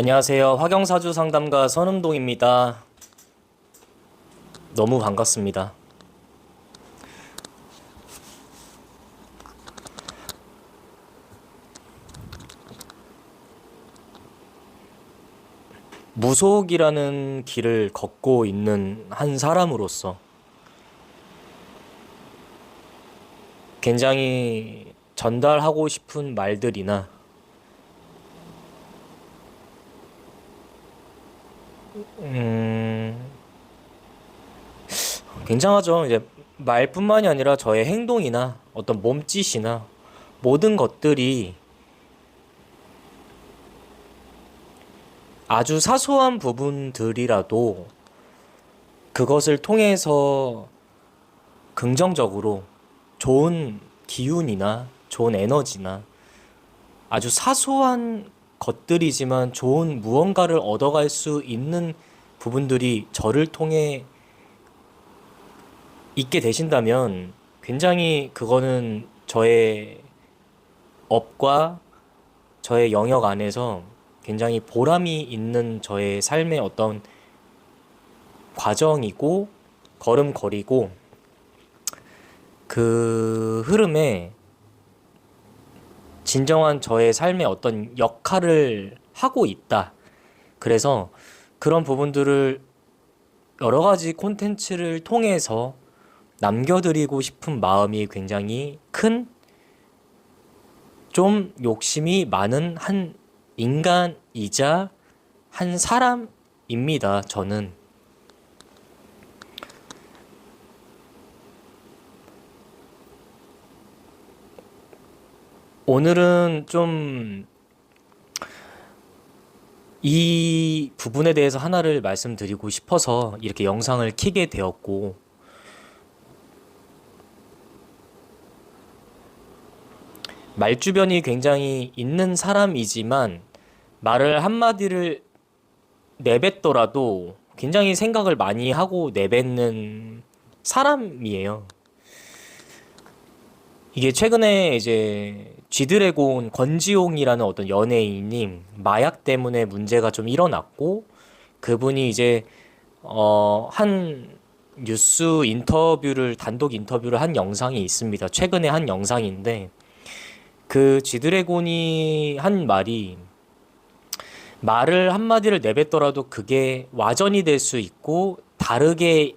안녕하세요. 화경사주 상담가 선흥동입니다. 너무 반갑습니다. 무속이라는 길을 걷고 있는 한 사람으로서 굉장히 전달하고 싶은 말들이나 굉장하죠. 이제 말뿐만이 아니라 저의 행동이나 어떤 몸짓이나 모든 것들이 아주 사소한 부분들이라도 그것을 통해서 긍정적으로 좋은 기운이나 좋은 에너지나 아주 사소한 것들이지만 좋은 무언가를 얻어갈 수 있는 부분들이 저를 통해 있게 되신다면 굉장히 그거는 저의 업과 저의 영역 안에서 굉장히 보람이 있는 저의 삶의 어떤 과정이고 걸음걸이고 그 흐름에 진정한 저의 삶의 어떤 역할을 하고 있다. 그래서 그런 부분들을 여러 가지 콘텐츠를 통해서 남겨드리고 싶은 마음이 굉장히 큰, 좀 욕심이 많은 한 인간이자 한 사람입니다, 저는. 오늘은 좀 이 부분에 대해서 하나를 말씀드리고 싶어서 이렇게 영상을 켜게 되었고, 말주변이 굉장히 있는 사람이지만 말을 한마디를 내뱉더라도 굉장히 생각을 많이 하고 내뱉는 사람이에요. 이게 최근에 이제 쥐드래곤 권지용이라는 어떤 연예인이 마약 때문에 문제가 좀 일어났고 그분이 이제 한 뉴스 인터뷰를 단독 인터뷰를 한 영상이 있습니다. 최근에 한 영상인데 그 쥐드래곤이 한 말이 말을 한마디를 내뱉더라도 그게 와전이 될 수 있고 다르게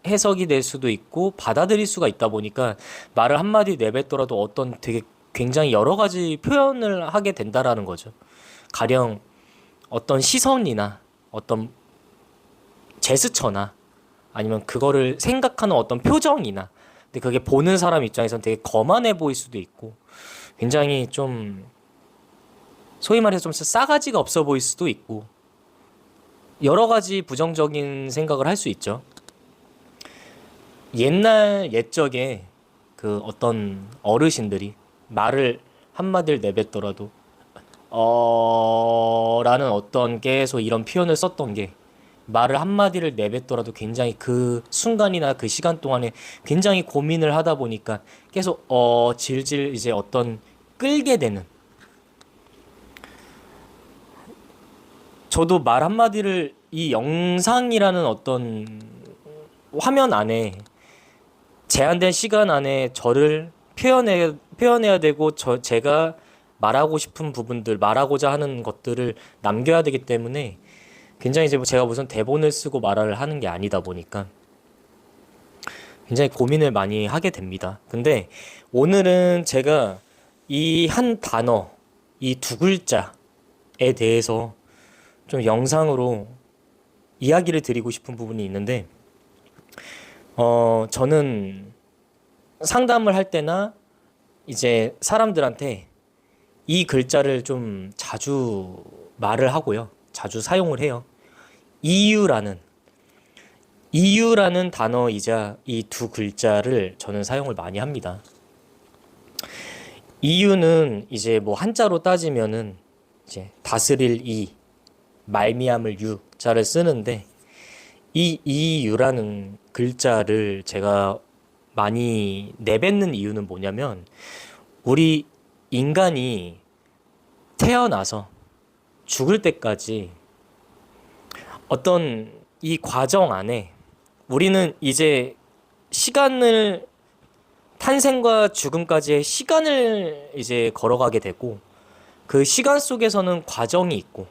해석이 될 수도 있고 받아들일 수가 있다 보니까 말을 한마디 내뱉더라도 어떤 되게 굉장히 여러 가지 표현을 하게 된다라는 거죠. 가령 어떤 시선이나 어떤 제스처나 아니면 그거를 생각하는 어떤 표정이나 근데 그게 보는 사람 입장에선 되게 거만해 보일 수도 있고 굉장히 좀 소위 말해서 좀 싸가지가 없어 보일 수도 있고 여러 가지 부정적인 생각을 할 수 있죠. 옛날 옛적에 그 어떤 어르신들이 말을 한마디를 내뱉더라도 라는 어떤 계속 이런 표현을 썼던 게 말을 한마디를 내뱉더라도 굉장히 그 순간이나 그 시간 동안에 굉장히 고민을 하다 보니까 계속 질질 이제 어떤 끌게 되는 저도 말 한마디를 이 영상이라는 어떤 화면 안에 제한된 시간 안에 저를 표현해야 되고 제가 말하고 싶은 부분들, 말하고자 하는 것들을 남겨야 되기 때문에 굉장히 이제 제가 무슨 대본을 쓰고 말을 하는 게 아니다 보니까 굉장히 고민을 많이 하게 됩니다. 근데 오늘은 제가 이 한 단어, 이 두 글자에 대해서 좀 영상으로 이야기를 드리고 싶은 부분이 있는데 저는 상담을 할 때나 이제 사람들한테 이 글자를 좀 자주 말을 하고요. 자주 사용을 해요. 이유라는 단어이자 이 두 글자를 저는 사용을 많이 합니다. 이유는 이제 뭐 한자로 따지면은 이제 다스릴 이, 말미암을 유자를 쓰는데 이 이유라는 글자를 제가 많이 내뱉는 이유는 뭐냐면 우리 인간이 태어나서 죽을 때까지 어떤 이 과정 안에 우리는 이제 시간을 탄생과 죽음까지의 시간을 이제 걸어가게 되고 그 시간 속에서는 과정이 있고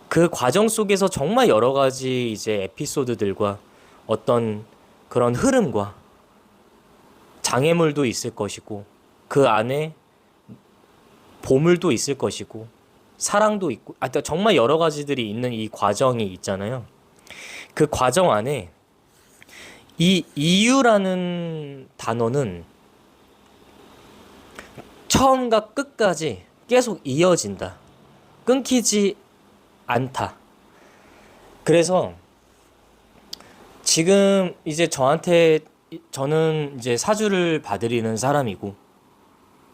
그 과정 속에서 정말 여러 가지 이제 에피소드들과 어떤 그런 흐름과 장애물도 있을 것이고 그 안에 보물도 있을 것이고 사랑도 있고 정말 여러 가지들이 있는 이 과정이 있잖아요. 그 과정 안에 이 이유라는 단어는 처음과 끝까지 계속 이어진다. 끊기지 않다. 그래서 지금 이제 저는 이제 사주를 봐드리는 사람이고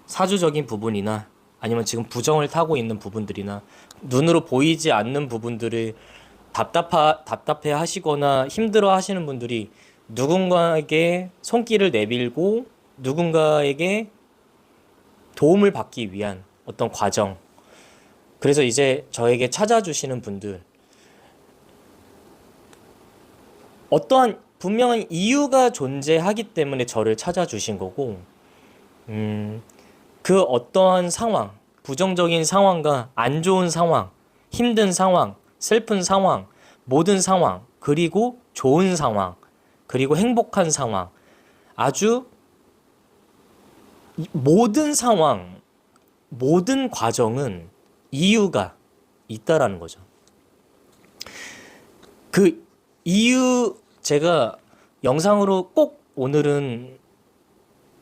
사주적인 부분이나 아니면 지금 부정을 타고 있는 부분들이나 눈으로 보이지 않는 부분들을 답답해 하시거나 힘들어 하시는 분들이 누군가에게 손길을 내밀고 누군가에게 도움을 받기 위한 어떤 과정. 그래서 이제 저에게 찾아주시는 분들 어떠한 분명한 이유가 존재하기 때문에 저를 찾아주신 거고 그 어떠한 상황, 부정적인 상황과 안 좋은 상황, 힘든 상황, 슬픈 상황, 모든 상황, 그리고 좋은 상황, 그리고 행복한 상황, 아주 모든 상황, 모든 과정은 이유가 있다라는 거죠. 그 이유 제가 영상으로 꼭 오늘은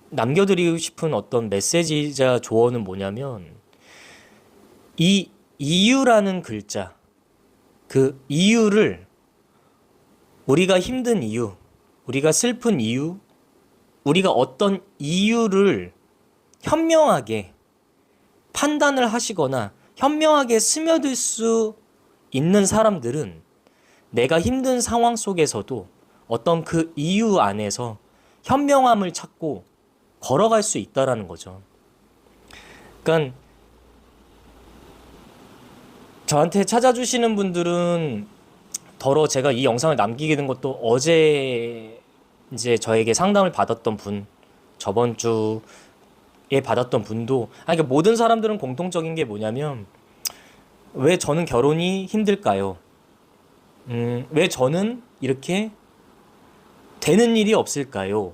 남겨드리고 싶은 어떤 메시지자 조언은 뭐냐면 이 이유라는 글자, 그 이유를 우리가 힘든 이유, 우리가 슬픈 이유, 우리가 어떤 이유를 현명하게 판단을 하시거나 현명하게 스며들 수 있는 사람들은 내가 힘든 상황 속에서도 어떤 그 이유 안에서 현명함을 찾고 걸어갈 수 있다라는 거죠. 그러니까 저한테 찾아주시는 분들은 더러 제가 이 영상을 남기게 된 것도 어제 이제 저에게 상담을 받았던 분, 저번 주에 받았던 분도 그러니까 모든 사람들은 공통적인 게 뭐냐면 왜 저는 결혼이 힘들까요? 왜 저는 이렇게 되는 일이 없을까요?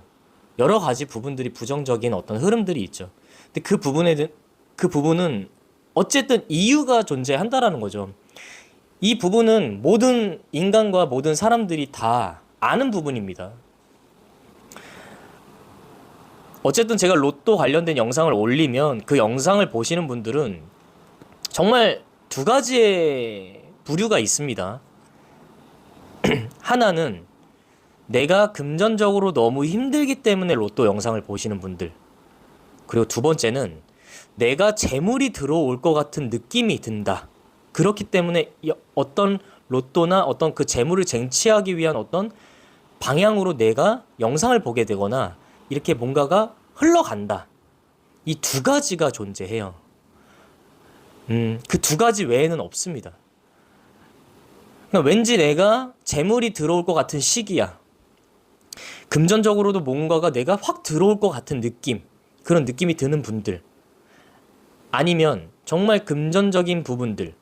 여러 가지 부분들이 부정적인 어떤 흐름들이 있죠. 근데 그 부분은 어쨌든 이유가 존재한다라는 거죠. 이 부분은 모든 인간과 모든 사람들이 다 아는 부분입니다. 어쨌든 제가 로또 관련된 영상을 올리면 그 영상을 보시는 분들은 정말 두 가지의 부류가 있습니다. 하나는 내가 금전적으로 너무 힘들기 때문에 로또 영상을 보시는 분들. 그리고 두 번째는 내가 재물이 들어올 것 같은 느낌이 든다. 그렇기 때문에 어떤 로또나 어떤 그 재물을 쟁취하기 위한 어떤 방향으로 내가 영상을 보게 되거나 이렇게 뭔가가 흘러간다. 이 두 가지가 존재해요. 그 두 가지 외에는 없습니다. 그러니까 왠지 내가 재물이 들어올 것 같은 시기야. 금전적으로도 뭔가가 내가 확 들어올 것 같은 느낌, 그런 느낌이 드는 분들, 아니면 정말 금전적인 부분들이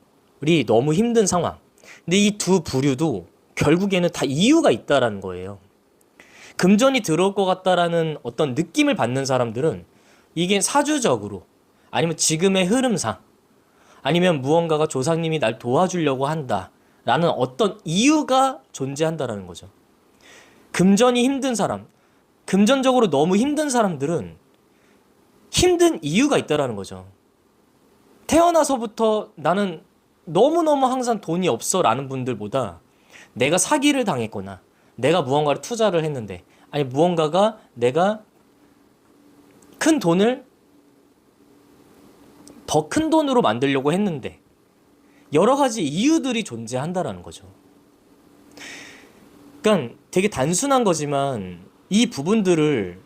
너무 힘든 상황. 근데 이 두 부류도 결국에는 다 이유가 있다라는 거예요. 금전이 들어올 것 같다라는 어떤 느낌을 받는 사람들은 이게 사주적으로 아니면 지금의 흐름상 아니면 무언가가 조상님이 날 도와주려고 한다라는 어떤 이유가 존재한다라는 거죠. 금전이 힘든 사람, 금전적으로 너무 힘든 사람들은 힘든 이유가 있다라는 거죠. 태어나서부터 나는 너무너무 항상 돈이 없어 라는 분들보다 내가 사기를 당했거나 내가 무언가를 투자를 했는데 아니 무언가가 내가 큰 돈을 더 큰 돈으로 만들려고 했는데 여러 가지 이유들이 존재한다라는 거죠. 그러니까 되게 단순한 거지만 이 부분들을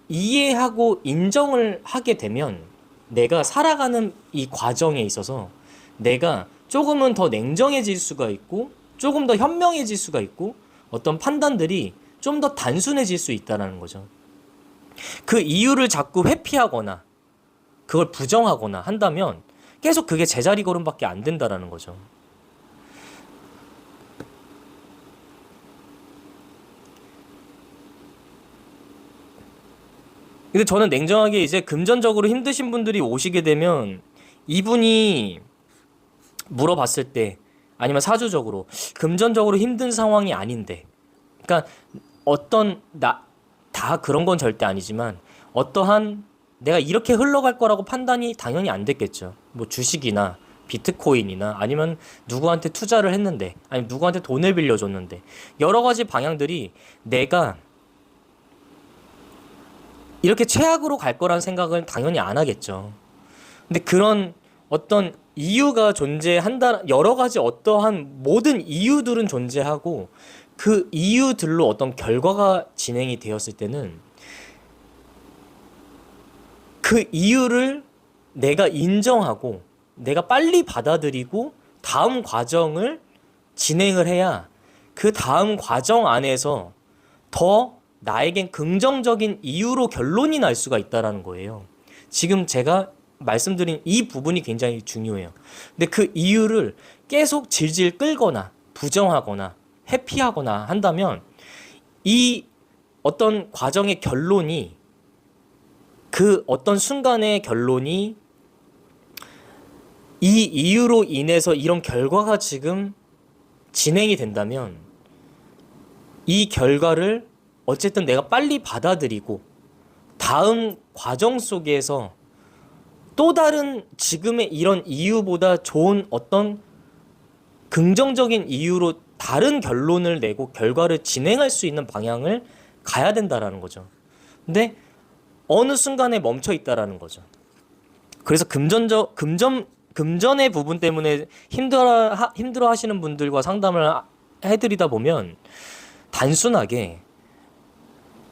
이해하고 인정을 하게 되면 내가 살아가는 이 과정에 있어서 내가 조금은 더 냉정해질 수가 있고 조금 더 현명해질 수가 있고 어떤 판단들이 좀 더 단순해질 수 있다는 거죠. 그 이유를 자꾸 회피하거나 그걸 부정하거나 한다면 계속 그게 제자리 걸음밖에 안 된다는 거죠. 근데 저는 냉정하게 이제 금전적으로 힘드신 분들이 오시게 되면 이분이 물어봤을 때 아니면 사주적으로 금전적으로 힘든 상황이 아닌데, 그러니까 다 그런 건 절대 아니지만 어떠한 내가 이렇게 흘러갈 거라고 판단이 당연히 안 됐겠죠. 뭐 주식이나 비트코인이나 아니면 누구한테 투자를 했는데 아니면 누구한테 돈을 빌려줬는데 여러 가지 방향들이 내가 이렇게 최악으로 갈 거란 생각을 당연히 안 하겠죠. 근데 그런 어떤 이유가 존재한다, 여러 가지 어떠한 모든 이유들은 존재하고 그 이유들로 어떤 결과가 진행이 되었을 때는 그 이유를 내가 인정하고 내가 빨리 받아들이고 다음 과정을 진행을 해야 그 다음 과정 안에서 더 나에겐 긍정적인 이유로 결론이 날 수가 있다는 거예요. 지금 제가 말씀드린 이 부분이 굉장히 중요해요. 근데 그 이유를 계속 질질 끌거나 부정하거나 회피하거나 한다면 이 어떤 과정의 결론이, 그 어떤 순간의 결론이 이 이유로 인해서 이런 결과가 지금 진행이 된다면 이 결과를 어쨌든 내가 빨리 받아들이고 다음 과정 속에서 또 다른 지금의 이런 이유보다 좋은 어떤 긍정적인 이유로 다른 결론을 내고 결과를 진행할 수 있는 방향을 가야 된다라는 거죠. 근데 어느 순간에 멈춰 있다라는 거죠. 그래서 금전의 부분 때문에 힘들어 하시는 분들과 상담을 해드리다 보면 단순하게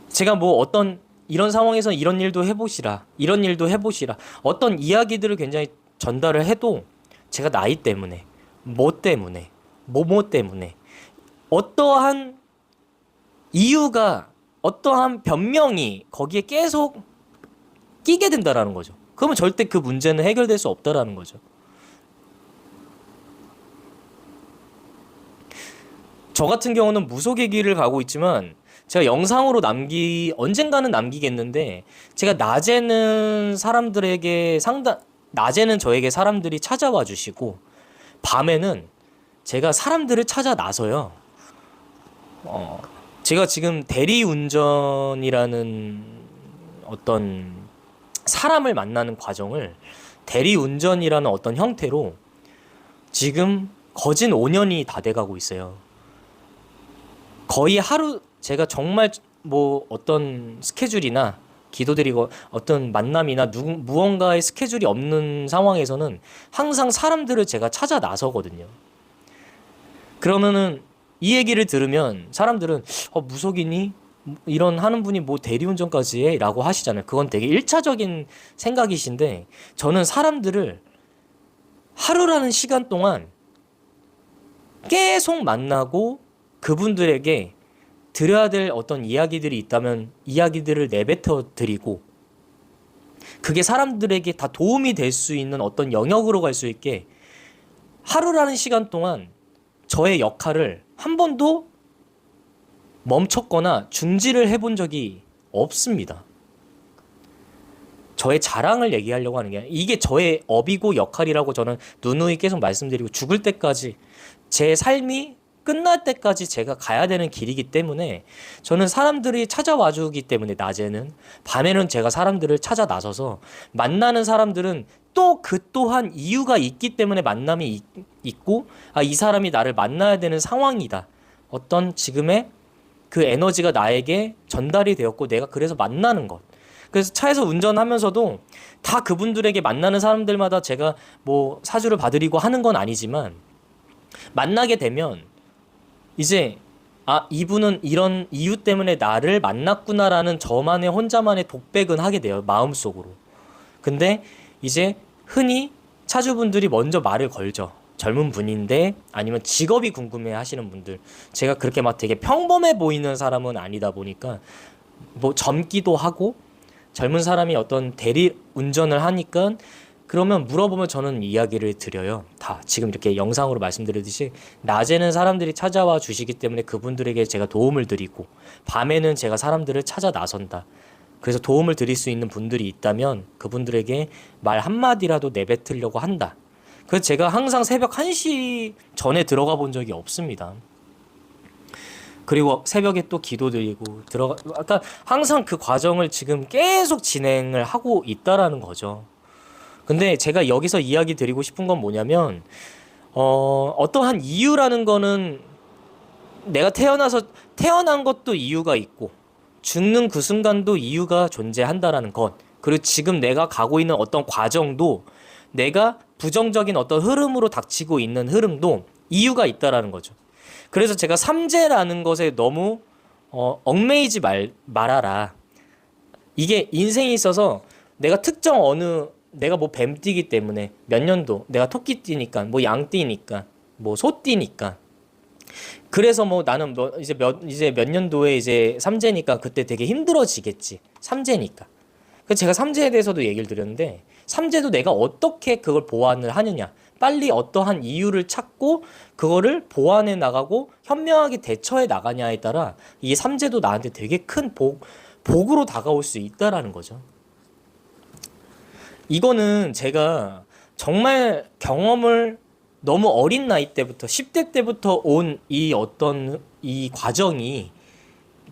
제가 뭐 어떤 이런 상황에서 이런 일도 해보시라, 이런 일도 해보시라, 어떤 이야기들을 굉장히 전달을 해도 제가 나이 때문에, 뭐 때문에, 뭐 때문에 어떠한 이유가, 어떠한 변명이 거기에 계속 끼게 된다라는 거죠. 그러면 절대 그 문제는 해결될 수 없다라는 거죠. 저 같은 경우는 무속의 길을 가고 있지만 제가 영상으로 언젠가는 남기겠는데, 제가 낮에는 낮에는 저에게 사람들이 찾아와 주시고, 밤에는 제가 사람들을 찾아 나서요. 제가 지금 대리운전이라는 어떤 사람을 만나는 과정을 대리운전이라는 어떤 형태로 지금 거진 5년이 다 돼가고 있어요. 거의 하루, 제가 정말 뭐 어떤 스케줄이나 기도드리고 어떤 만남이나 무언가의 스케줄이 없는 상황에서는 항상 사람들을 제가 찾아 나서거든요. 그러면은 이 얘기를 들으면 사람들은 무속이니? 이런 하는 분이 뭐 대리운전까지 해? 라고 하시잖아요. 그건 되게 1차적인 생각이신데, 저는 사람들을 하루라는 시간 동안 계속 만나고 그분들에게 드려야 될 어떤 이야기들이 있다면 이야기들을 내뱉어 드리고, 그게 사람들에게 다 도움이 될 수 있는 어떤 영역으로 갈 수 있게 하루라는 시간 동안 저의 역할을 한 번도 멈췄거나 중지를 해본 적이 없습니다. 저의 자랑을 얘기하려고 하는 게 아니라 이게 저의 업이고 역할이라고 저는 누누이 계속 말씀드리고, 죽을 때까지 제 삶이 끝날 때까지 제가 가야 되는 길이기 때문에 저는 사람들이 찾아와 주기 때문에 낮에는, 밤에는 제가 사람들을 찾아 나서서 만나는 사람들은 또 그 또한 이유가 있기 때문에 만남이 있고, 이 사람이 나를 만나야 되는 상황이다, 어떤 지금의 그 에너지가 나에게 전달이 되었고 내가 그래서 만나는 것. 그래서 차에서 운전하면서도 다 그분들에게, 만나는 사람들마다 제가 뭐 사주를 봐드리고 하는 건 아니지만, 만나게 되면 이제 이분은 이런 이유 때문에 나를 만났구나라는 저만의 혼자만의 독백은 하게 돼요, 마음속으로. 근데 이제 흔히 차주분들이 먼저 말을 걸죠. 젊은 분인데 아니면 직업이 궁금해 하시는 분들, 제가 그렇게 막 되게 평범해 보이는 사람은 아니다 보니까 뭐 젊기도 하고 젊은 사람이 어떤 대리 운전을 하니까 그러면 물어보면 저는 이야기를 드려요. 다 지금 이렇게 영상으로 말씀드렸듯이 낮에는 사람들이 찾아와 주시기 때문에 그분들에게 제가 도움을 드리고 밤에는 제가 사람들을 찾아 나선다. 그래서 도움을 드릴 수 있는 분들이 있다면 그분들에게 말 한마디라도 내뱉으려고 한다. 그래서 제가 항상 새벽 1시 전에 들어가 본 적이 없습니다. 그리고 새벽에 또 기도드리고 아까 항상 그 과정을 지금 계속 진행을 하고 있다라는 거죠. 근데 제가 여기서 이야기 드리고 싶은 건 뭐냐면 어떠한 이유라는 거는 내가 태어난 것도 이유가 있고 죽는 그 순간도 이유가 존재한다라는 것. 그리고 지금 내가 가고 있는 어떤 과정도 내가 부정적인 어떤 흐름으로 닥치고 있는 흐름도 이유가 있다라는 거죠. 그래서 제가 삼재라는 것에 너무 얽매이지 말아라. 이게 인생에 있어서 내가 특정 내가 뭐 뱀띠기 때문에 몇 년도, 내가 토끼띠니까, 뭐 양띠니까, 뭐 소띠니까. 그래서 뭐 나는 뭐 이제 몇 년도에 이제 삼재니까 그때 되게 힘들어지겠지. 삼재니까. 그래서 제가 삼재에 대해서도 얘기를 드렸는데, 삼재도 내가 어떻게 그걸 보완을 하느냐. 빨리 어떠한 이유를 찾고 그거를 보완해 나가고 현명하게 대처해 나가냐에 따라 이 삼재도 나한테 되게 큰 복으로 다가올 수 있다라는 거죠. 이거는 제가 정말 경험을 너무 어린 나이 때부터 10대 때부터 온 이 과정이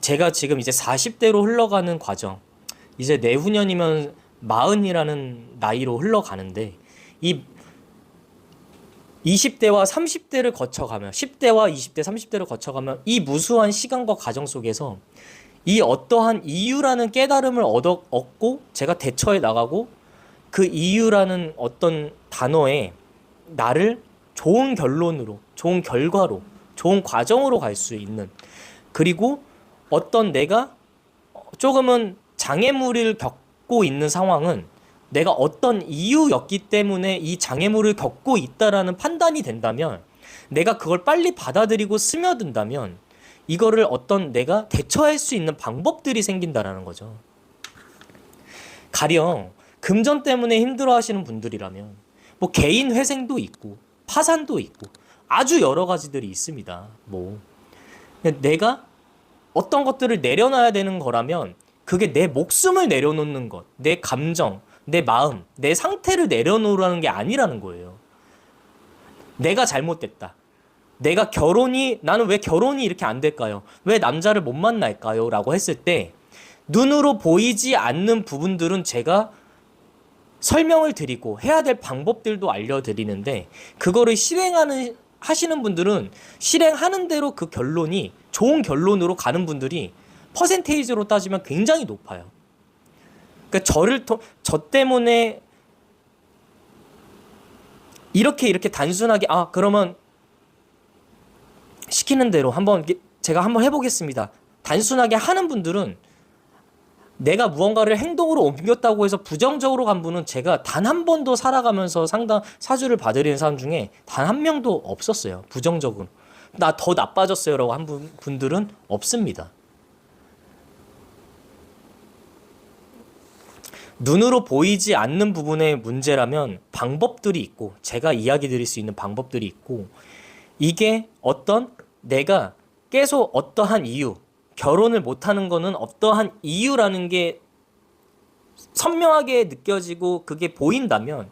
제가 지금 이제 40대로 흘러가는 과정, 이제 내후년이면 40이라는 나이로 흘러가는데 이 20대와 30대를 거쳐가면 10대와 20대 30대를 거쳐가면 이 무수한 시간과 과정 속에서 이 어떠한 이유라는 깨달음을 얻고 제가 대처해 나가고 그 이유라는 어떤 단어에 나를 좋은 결론으로, 좋은 결과로, 좋은 과정으로 갈 수 있는, 그리고 어떤 내가 조금은 장애물을 겪고 있는 상황은 내가 어떤 이유였기 때문에 이 장애물을 겪고 있다라는 판단이 된다면, 내가 그걸 빨리 받아들이고 스며든다면 이거를 어떤 내가 대처할 수 있는 방법들이 생긴다라는 거죠. 가령 금전 때문에 힘들어하시는 분들이라면 뭐 개인 회생도 있고 파산도 있고 아주 여러 가지들이 있습니다. 뭐 내가 어떤 것들을 내려놔야 되는 거라면 그게 내 목숨을 내려놓는 것, 내 감정, 내 마음, 내 상태를 내려놓으라는 게 아니라는 거예요. 내가 잘못됐다. 나는 왜 결혼이 이렇게 안 될까요? 왜 남자를 못 만날까요? 라고 했을 때 눈으로 보이지 않는 부분들은 제가 설명을 드리고 해야 될 방법들도 알려드리는데, 그거를 하시는 분들은 실행하는 대로 그 결론이 좋은 결론으로 가는 분들이 퍼센테이지로 따지면 굉장히 높아요. 그러니까 저 때문에 이렇게 단순하게 그러면 시키는 대로 제가 한번 해보겠습니다. 단순하게 하는 분들은, 내가 무언가를 행동으로 옮겼다고 해서 부정적으로 간 분은 제가 단 한 번도 살아가면서 사주를 봐드리는 사람 중에 단 한 명도 없었어요. 부정적으로. 나 더 나빠졌어요 라고 한 분들은 없습니다. 눈으로 보이지 않는 부분의 문제라면 방법들이 있고, 제가 이야기 드릴 수 있는 방법들이 있고, 이게 내가 계속 어떠한 이유, 결혼을 못하는 거는 어떠한 이유라는 게 선명하게 느껴지고 그게 보인다면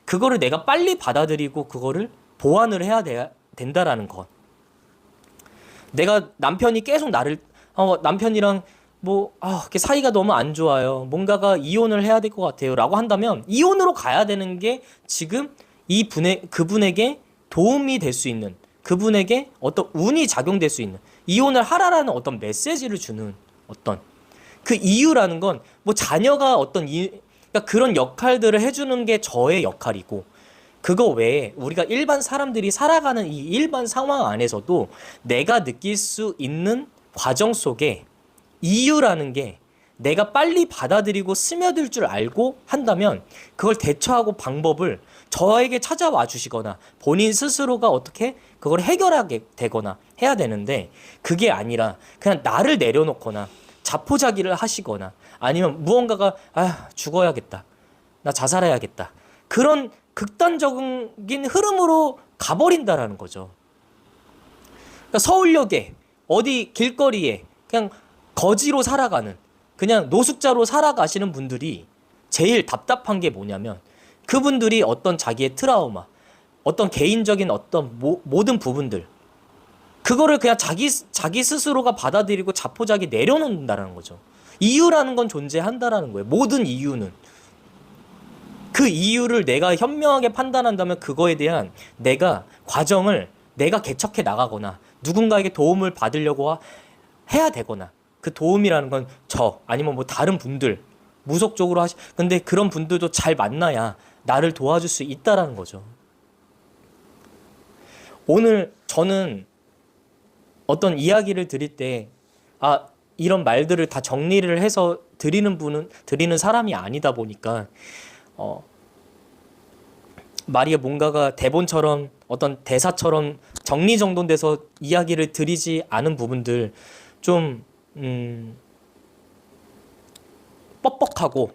그거를 내가 빨리 받아들이고 그거를 보완을 해야 된다라는 것. 내가 남편이 계속 남편이랑 사이가 너무 안 좋아요. 뭔가가 이혼을 해야 될 것 같아요. 라고 한다면 이혼으로 가야 되는 게 지금 그분에게 도움이 될 수 있는, 그분에게 어떤 운이 작용될 수 있는, 이혼을 하라라는 어떤 메시지를 주는 어떤 그 이유라는 건 자녀가 그러니까 그런 역할들을 해주는 게 저의 역할이고, 그거 외에 우리가 일반 사람들이 살아가는 이 일반 상황 안에서도 내가 느낄 수 있는 과정 속에 이유라는 게 내가 빨리 받아들이고 스며들 줄 알고 한다면 그걸 대처하고 방법을 저에게 찾아와 주시거나 본인 스스로가 어떻게 그걸 해결하게 되거나 해야 되는데, 그게 아니라 그냥 나를 내려놓거나 자포자기를 하시거나 아니면 무언가가 죽어야겠다, 나 자살해야겠다, 그런 극단적인 흐름으로 가버린다라는 거죠. 그러니까 서울역에 어디 길거리에 그냥 거지로 살아가는, 그냥 노숙자로 살아가시는 분들이 제일 답답한 게 뭐냐면, 그분들이 어떤 자기의 트라우마, 어떤 개인적인 어떤 모든 부분들, 그거를 그냥 자기 스스로가 받아들이고 자포자기 내려놓는다라는 거죠. 이유라는 건 존재한다라는 거예요. 모든 이유는. 그 이유를 내가 현명하게 판단한다면 그거에 대한 내가 과정을 내가 개척해 나가거나 누군가에게 도움을 받으려고 해야 되거나, 그 도움이라는 건 아니면 뭐 다른 분들 무속적으로 근데 그런 분들도 잘 만나야 나를 도와줄 수 있다라는 거죠. 오늘 저는 어떤 이야기를 드릴 때 이런 말들을 다 정리를 해서 드리는 사람이 아니다 보니까 말이 뭔가가 대본처럼 어떤 대사처럼 정리정돈돼서 이야기를 드리지 않은 부분들, 좀 뻑뻑하고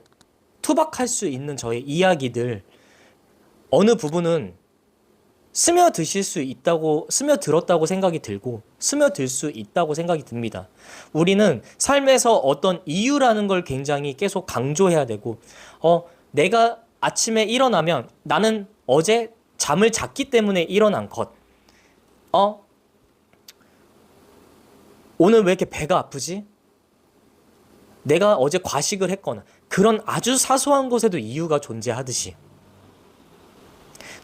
투박할 수 있는 저의 이야기들, 어느 부분은 스며들었다고 생각이 들고 스며들 수 있다고 생각이 듭니다. 우리는 삶에서 어떤 이유라는 걸 굉장히 계속 강조해야 되고, 내가 아침에 일어나면 나는 어제 잠을 잤기 때문에 일어난 것, 오늘 왜 이렇게 배가 아프지? 내가 어제 과식을 했거나, 그런 아주 사소한 것에도 이유가 존재하듯이,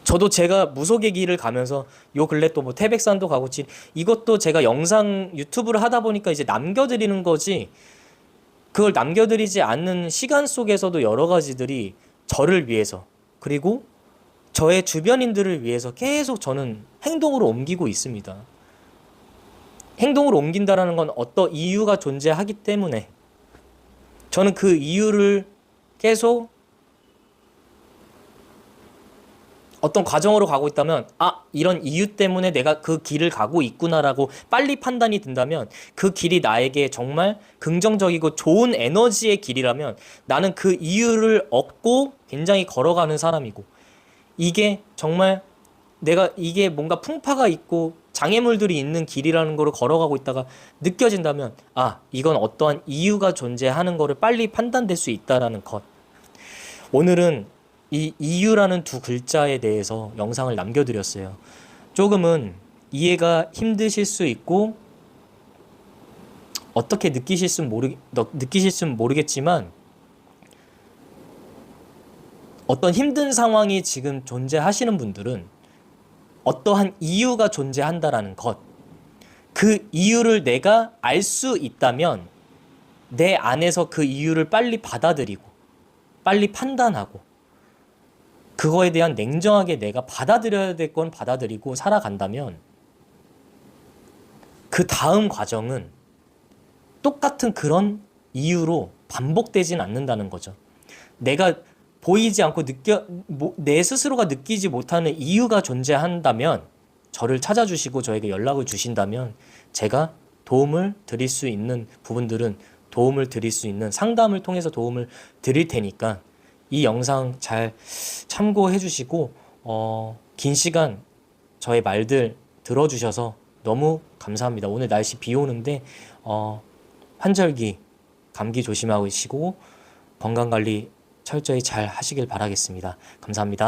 저도 제가 무속의 길을 가면서 요 근래 또 뭐 태백산도 가고 이것도 제가 영상 유튜브를 하다 보니까 이제 남겨드리는 거지, 그걸 남겨드리지 않는 시간 속에서도 여러 가지들이 저를 위해서, 그리고 저의 주변인들을 위해서 계속 저는 행동으로 옮기고 있습니다. 행동으로 옮긴다라는 건 어떤 이유가 존재하기 때문에 저는 그 이유를 계속 어떤 과정으로 가고 있다면, 이런 이유 때문에 내가 그 길을 가고 있구나라고 빨리 판단이 든다면, 그 길이 나에게 정말 긍정적이고 좋은 에너지의 길이라면 나는 그 이유를 얻고 굉장히 걸어가는 사람이고, 이게 정말 내가 이게 뭔가 풍파가 있고 장애물들이 있는 길이라는 거를 걸어가고 있다가 느껴진다면, 이건 어떠한 이유가 존재하는 거를 빨리 판단될 수 있다라는 것. 오늘은 이 이유라는 두 글자에 대해서 영상을 남겨드렸어요. 조금은 이해가 힘드실 수 있고 어떻게 느끼실지 모르겠지만, 어떤 힘든 상황이 지금 존재하시는 분들은 어떠한 이유가 존재한다라는 것, 그 이유를 내가 알 수 있다면 내 안에서 그 이유를 빨리 받아들이고 빨리 판단하고 그거에 대한 냉정하게 내가 받아들여야 될 건 받아들이고 살아간다면, 그 다음 과정은 똑같은 그런 이유로 반복되진 않는다는 거죠. 내가 보이지 않고 내 스스로가 느끼지 못하는 이유가 존재한다면 저를 찾아주시고 저에게 연락을 주신다면, 제가 도움을 드릴 수 있는 부분들은 도움을 드릴 수 있는 상담을 통해서 도움을 드릴 테니까 이 영상 잘 참고해 주시고, 긴 시간 저의 말들 들어주셔서 너무 감사합니다. 오늘 날씨 비 오는데 환절기 감기 조심하시고 건강관리 철저히 잘 하시길 바라겠습니다. 감사합니다.